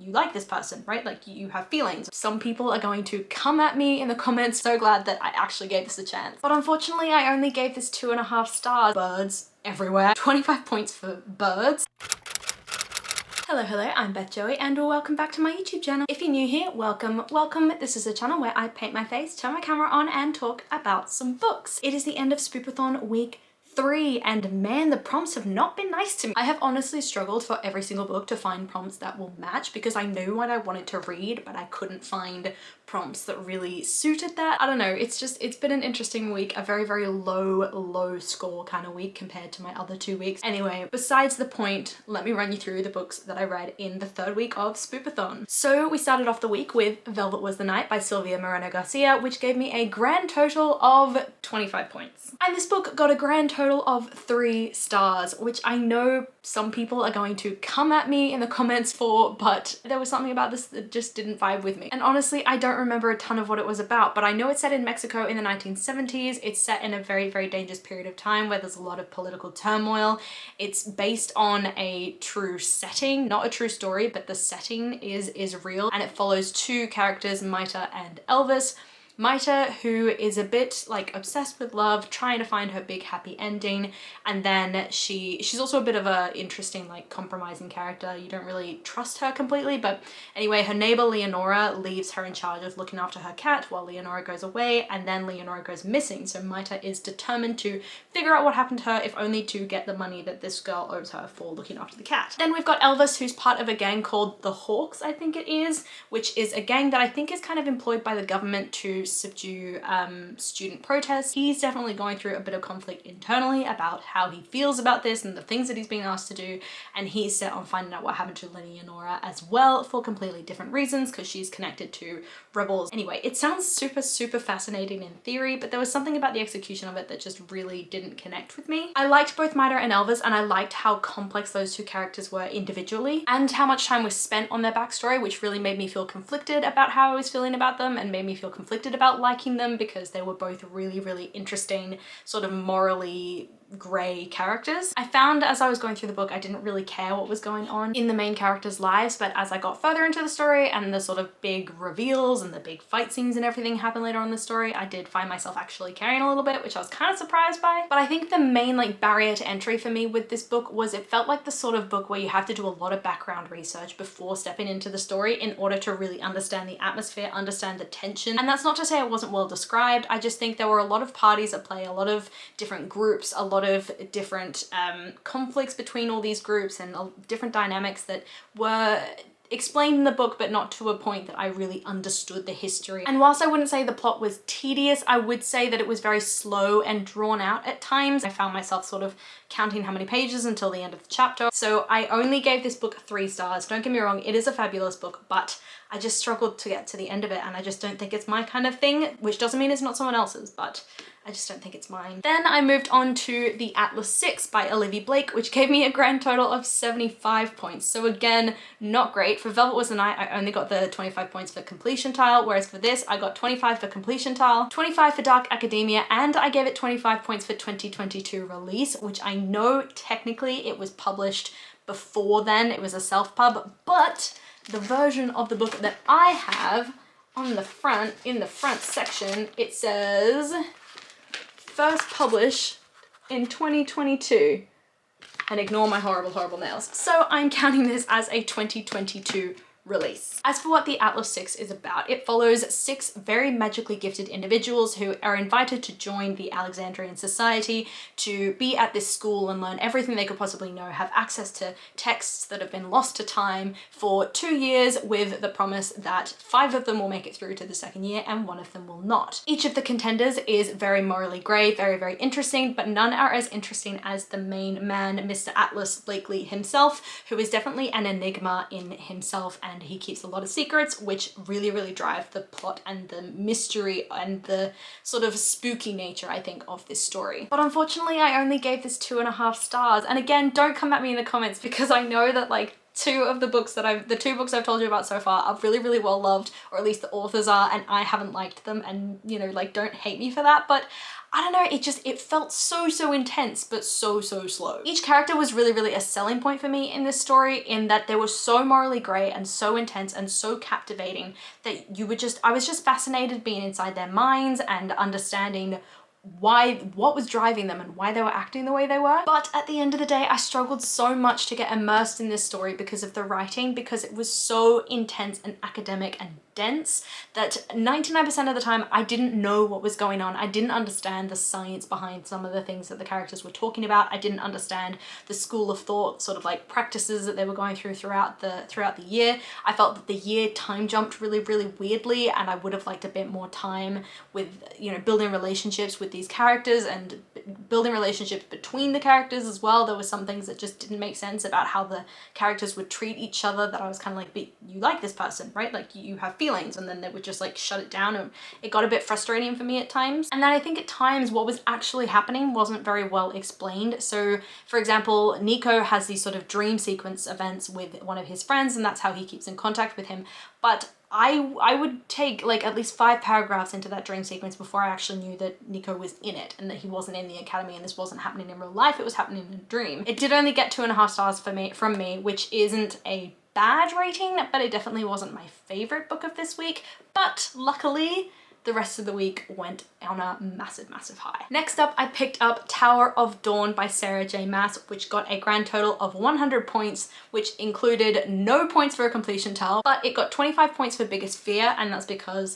you like this person, right? Like you have feelings. Some people are going to come at me in the comments. So glad that I actually gave this a chance. But unfortunately, I only gave this 2.5 stars. Birds everywhere. 25 points for birds. Hello, I'm Beth Joey and welcome back to my YouTube channel. If you're new here, welcome. This is a channel where I paint my face, turn my camera on and talk about some books. It is the end of Spoopathon week 3 and man, the prompts have not been nice to me. I have honestly struggled for every single book to find prompts that will match because I knew what I wanted to read, but I couldn't find prompts that really suited that. I don't know, it's been an interesting week, a very, very low score kind of week compared to my other 2 weeks. Anyway, besides the point, let me run you through the books that I read in the 3rd week of Spoopathon. So we started off the week with Velvet Was the Night by Sylvia Moreno Garcia, which gave me a grand total of 25 points. And this book got a grand total of 3 stars, which I know some people are going to come at me in the comments for, but there was something about this that just didn't vibe with me. And honestly, I don't remember a ton of what it was about, but I know it's set in Mexico in the 1970s. It's set in a very, very dangerous period of time where there's a lot of political turmoil. It's based on a true setting, not a true story, but the setting is real, and it follows 2 characters, Maita and Elvis. Maita, who is a bit like obsessed with love, trying to find her big happy ending, and then she's also a bit of a interesting like compromising character. You don't really trust her completely, but anyway, her neighbor Leonora leaves her in charge of looking after her cat while Leonora goes away, and then Leonora goes missing. So Maita is determined to figure out what happened to her, if only to get the money that this girl owes her for looking after the cat. Then we've got Elvis, who's part of a gang called the Hawks, I think it is, which is a gang that I think is kind of employed by the government to subdue student protests. He's definitely going through a bit of conflict internally about how he feels about this and the things that he's being asked to do, and he's set on finding out what happened to Leonora as well for completely different reasons because she's connected to rebels. Anyway, it sounds super fascinating in theory, but there was something about the execution of it that just really didn't connect with me. I liked both Maita and Elvis, and I liked how complex those 2 characters were individually and how much time was spent on their backstory, which really made me feel conflicted about how I was feeling about them and made me feel conflicted about liking them because they were both really interesting, sort of morally grey characters. I found as I was going through the book, I didn't really care what was going on in the main characters' lives, but as I got further into the story and the sort of big reveals and the big fight scenes and everything happen later on in the story, I did find myself actually caring a little bit, which I was kind of surprised by. But I think the main like barrier to entry for me with this book was it felt like the sort of book where you have to do a lot of background research before stepping into the story in order to really understand the atmosphere, understand the tension. And that's not to say it wasn't well described. I just think there were a lot of parties at play, a lot of different groups, a lot of different conflicts between all these groups and different dynamics that were explained in the book, but not to a point that I really understood the history. And whilst I wouldn't say the plot was tedious, I would say that it was very slow and drawn out at times. I found myself sort of counting how many pages until the end of the chapter. So I only gave this book 3 stars. Don't get me wrong, it is a fabulous book, but I just struggled to get to the end of it, and I just don't think it's my kind of thing, which doesn't mean it's not someone else's, but I just don't think it's mine. Then I moved on to The Atlas 6 by Olivia Blake, which gave me a grand total of 75 points. So again, not great. For Velvet Was the Night, I only got the 25 points for completion tile, whereas for this, I got 25 for completion tile, 25 for Dark Academia, and I gave it 25 points for 2022 release, which I know technically it was published before then. It was a self-pub, but the version of the book that I have on the front, in the front section, it says first published in 2022, and ignore my horrible nails. So I'm counting this as a 2022 release. As for what The Atlas 6 is about, it follows 6 very magically gifted individuals who are invited to join the Alexandrian society to be at this school and learn everything they could possibly know, have access to texts that have been lost to time for 2 years, with the promise that 5 of them will make it through to the 2nd year and 1 of them will not. Each of the contenders is very morally grey, very interesting, but none are as interesting as the main man, Mr. Atlas Blakely himself, who is definitely an enigma in himself, and he keeps a lot of secrets, which really drive the plot and the mystery and the sort of spooky nature, I think, of this story. But unfortunately, I only gave this 2.5 stars. And again, don't come at me in the comments because I know that like the 2 books I've told you about so far are really well loved, or at least the authors are, and I haven't liked them, and you know, like, don't hate me for that, but I don't know, it felt so intense, but so slow. Each character was really a selling point for me in this story, in that they were so morally grey and so intense and so captivating that I was just fascinated being inside their minds and understanding what was driving them and why they were acting the way they were. But at the end of the day, I struggled so much to get immersed in this story because of the writing, because it was so intense and academic and dense that 99% of the time I didn't know what was going on. I didn't understand the science behind some of the things that the characters were talking about. I didn't understand the school of thought sort of like practices that they were going through throughout the year. I felt that the year time jumped really weirdly, and I would have liked a bit more time with, you know, building relationships with these characters and building relationships between the characters as well. There were some things that just didn't make sense about how the characters would treat each other, that I was kind of like, but you like this person, right? Like you have feelings, and then they would just like shut it down, and it got a bit frustrating for me at times. And then I think at times what was actually happening wasn't very well explained. So for example, Nico has these sort of dream sequence events with one of his friends, and that's how he keeps in contact with him. But I would take like at least 5 paragraphs into that dream sequence before I actually knew that Nico was in it and that he wasn't in the academy and this wasn't happening in real life, it was happening in a dream. It did only get 2.5 stars from me, which isn't a bad rating, but it definitely wasn't my favorite book of this week. But luckily, the rest of the week went on a massive high. Next up, I picked up Tower of Dawn by Sarah J Maas, which got a grand total of 100 points, which included no points for a completion tell, but it got 25 points for biggest fear, and that's because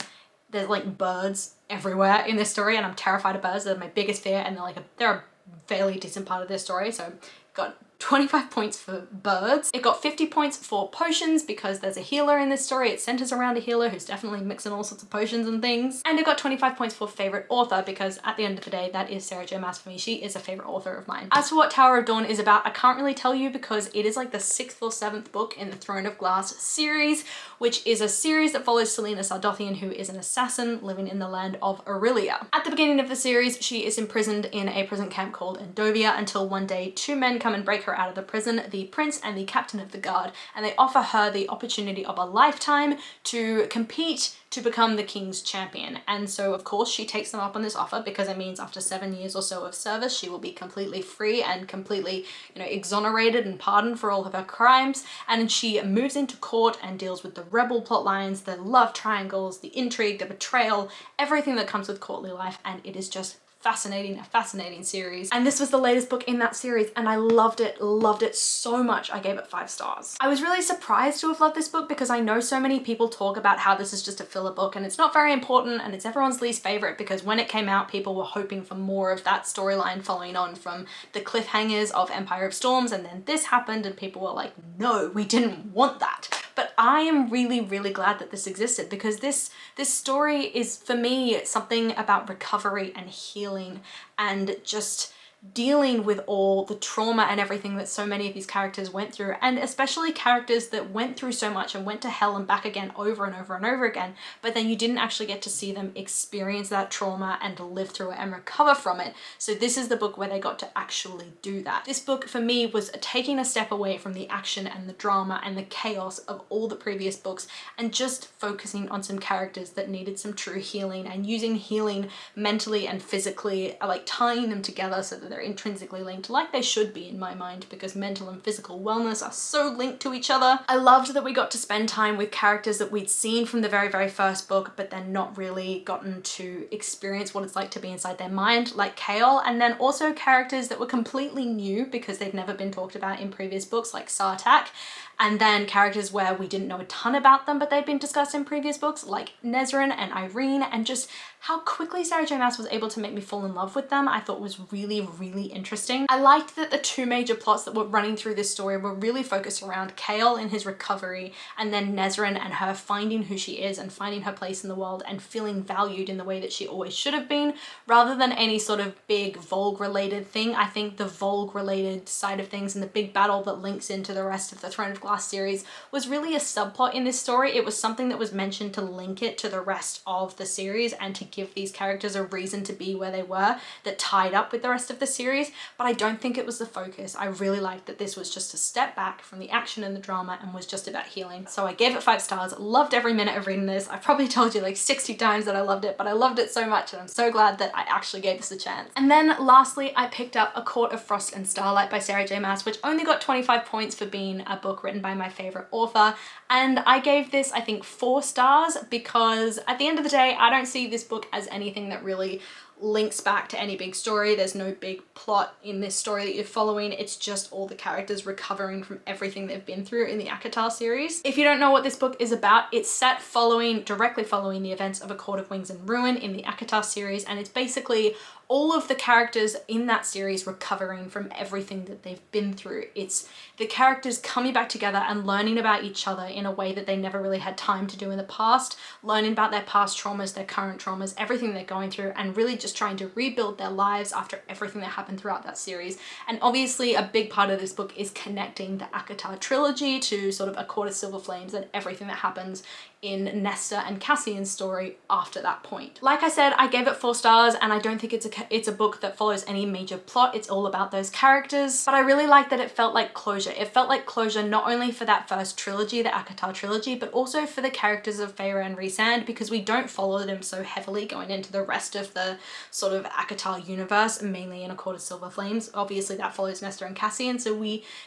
there's like birds everywhere in this story, and I'm terrified of birds. They're my biggest fear, and they're a fairly decent part of this story, so got 25 points for birds. It got 50 points for potions because there's a healer in this story. It centers around a healer who's definitely mixing all sorts of potions and things. And it got 25 points for favorite author because at the end of the day, that is Sarah J Maas for me. She is a favorite author of mine. As for what Tower of Dawn is about, I can't really tell you because it is like the 6th or 7th book in the Throne of Glass series, which is a series that follows Selena Sardothian, who is an assassin living in the land of Aurelia. At the beginning of the series, she is imprisoned in a prison camp called Endovia until one day 2 men come and break her out of the prison, the prince and the captain of the guard, and they offer her the opportunity of a lifetime to compete to become the king's champion. And so of course she takes them up on this offer because it means after 7 years or so of service she will be completely free and completely, you know, exonerated and pardoned for all of her crimes. And she moves into court and deals with the rebel plot lines, the love triangles, the intrigue, the betrayal, everything that comes with courtly life, and it is just a fascinating series. And this was the latest book in that series, and I loved it so much. I gave it 5 stars. I was really surprised to have loved this book because I know so many people talk about how this is just a filler book and it's not very important and it's everyone's least favorite because when it came out, people were hoping for more of that storyline following on from the cliffhangers of Empire of Storms, and then this happened and people were like, no, we didn't want that. But I am really glad that this existed because this story is, for me, something about recovery and healing and just dealing with all the trauma and everything that so many of these characters went through, and especially characters that went through so much and went to hell and back again over and over again, but then you didn't actually get to see them experience that trauma and live through it and recover from it. So this is the book where they got to actually do that. This book for me was taking a step away from the action and the drama and the chaos of all the previous books and just focusing on some characters that needed some true healing and using healing mentally and physically, like tying them together so that they're intrinsically linked, like they should be in my mind, because mental and physical wellness are so linked to each other. I loved that we got to spend time with characters that we'd seen from the very first book, but then not really gotten to experience what it's like to be inside their mind, like Kaol, and then also characters that were completely new because they'd never been talked about in previous books, like Sartak, and then characters where we didn't know a ton about them, but they'd been discussed in previous books, like Nezrin and Irene, and just how quickly Sarah J Maas was able to make me fall in love with them, I thought was really interesting. I liked that the 2 major plots that were running through this story were really focused around Kaol and his recovery, and then Nezrin and her finding who she is and finding her place in the world and feeling valued in the way that she always should have been, rather than any sort of big Volg related thing. I think the Volg related side of things and the big battle that links into the rest of the Throne of Glass series was really a subplot in this story. It was something that was mentioned to link it to the rest of the series and to give these characters a reason to be where they were that tied up with the rest of the series, but I don't think it was the focus. I really liked that this was just a step back from the action and the drama and was just about healing. So I gave it 5 stars, loved every minute of reading this. I probably told you like 60 times that I loved it, but I loved it so much and I'm so glad that I actually gave this a chance. And then lastly, I picked up A Court of Frost and Starlight by Sarah J Maas, which only got 25 points for being a book written by my favorite author. And I gave this, I think, 4 stars because at the end of the day, I don't see this book as anything that really links back to any big story. There's no big plot in this story that you're following. It's just all the characters recovering from everything they've been through in the ACOTAR series. If you don't know what this book is about, it's set directly following the events of A Court of Wings and Ruin in the ACOTAR series, and it's basically all of the characters in that series recovering from everything that they've been through. It's the characters coming back together and learning about each other in a way that they never really had time to do in the past, learning about their past traumas, their current traumas, everything they're going through, and really just trying to rebuild their lives after everything that happened throughout that series. And obviously a big part of this book is connecting the ACOTAR trilogy to sort of A Court of Silver Flames and everything that happens in Nesta and Cassian's story after that point. Like I said, I gave it 4 stars and I don't think it's a book that follows any major plot. It's all about those characters, but I really like that it felt like closure. It felt like closure not only for that first trilogy, the ACOTAR trilogy, but also for the characters of Feyre and Rhysand, because we don't follow them so heavily going into the rest of the sort of ACOTAR universe, mainly in A Court of Silver Flames. Obviously that follows Nesta and Cassian, so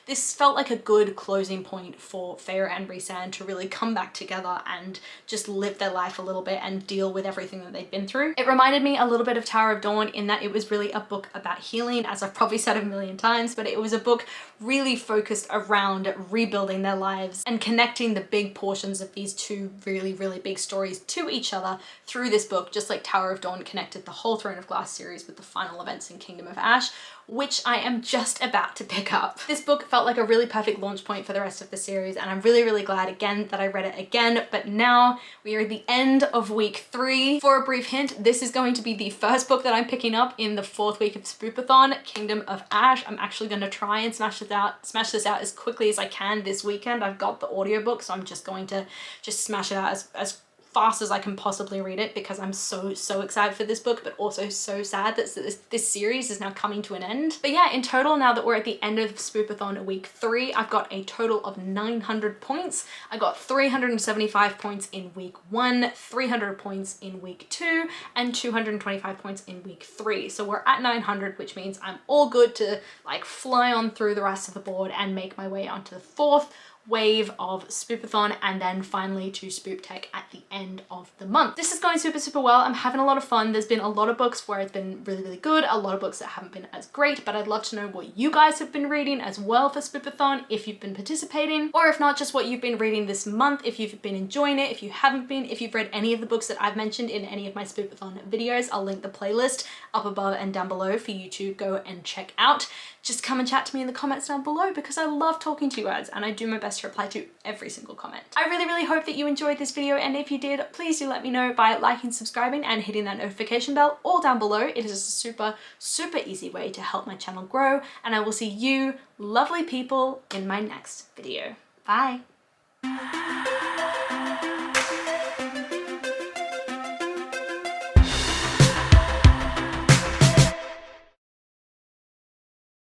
this felt like a good closing point for Feyre and Rhysand to really come back together and just live their life a little bit and deal with everything that they've been through. It reminded me a little bit of Tower of Dawn in that it was really a book about healing, as I've probably said a million times, but it was a book really focused around rebuilding their lives and connecting the big portions of these two really, really big stories to each other through this book, just like Tower of Dawn connected the whole Throne of Glass series with the final events in Kingdom of Ash, which I am just about to pick up. This book felt like a really perfect launch point for the rest of the series, and I'm really, really glad again that I read it again. But now we are at the end of week 3. For a brief hint, this is going to be the first book that I'm picking up in the 4th week of Spoopathon, Kingdom of Ash. I'm actually going to try and smash this out as quickly as I can this weekend. I've got the audiobook, so I'm just going to smash it out as fast as I can possibly read it, because I'm so excited for this book, but also so sad that this series is now coming to an end. But yeah, in total, now that we're at the end of Spoopathon week 3, I've got a total of 900 points. I got 375 points in week 1, 300 points in week 2, and 225 points in week 3. So we're at 900, which means I'm all good to like fly on through the rest of the board and make my way onto the 4th wave of Spoopathon, and then finally to Spoop Tech at the end of the month. This is going super well. I'm having a lot of fun. There's been a lot of books where it's been really good, a lot of books that haven't been as great, but I'd love to know what you guys have been reading as well for Spoopathon, if you've been participating, or if not, just what you've been reading this month, if you've been enjoying it, if you haven't been, if you've read any of the books that I've mentioned in any of my Spoopathon videos. I'll link the playlist up above and down below for you to go and check out. Just come and chat to me in the comments down below, because I love talking to you guys and I do my best to reply to every single comment. I really hope that you enjoyed this video, and if you did, please do let me know by liking, subscribing, and hitting that notification bell all down below. It is a super easy way to help my channel grow, and I will see you lovely people in my next video. Bye!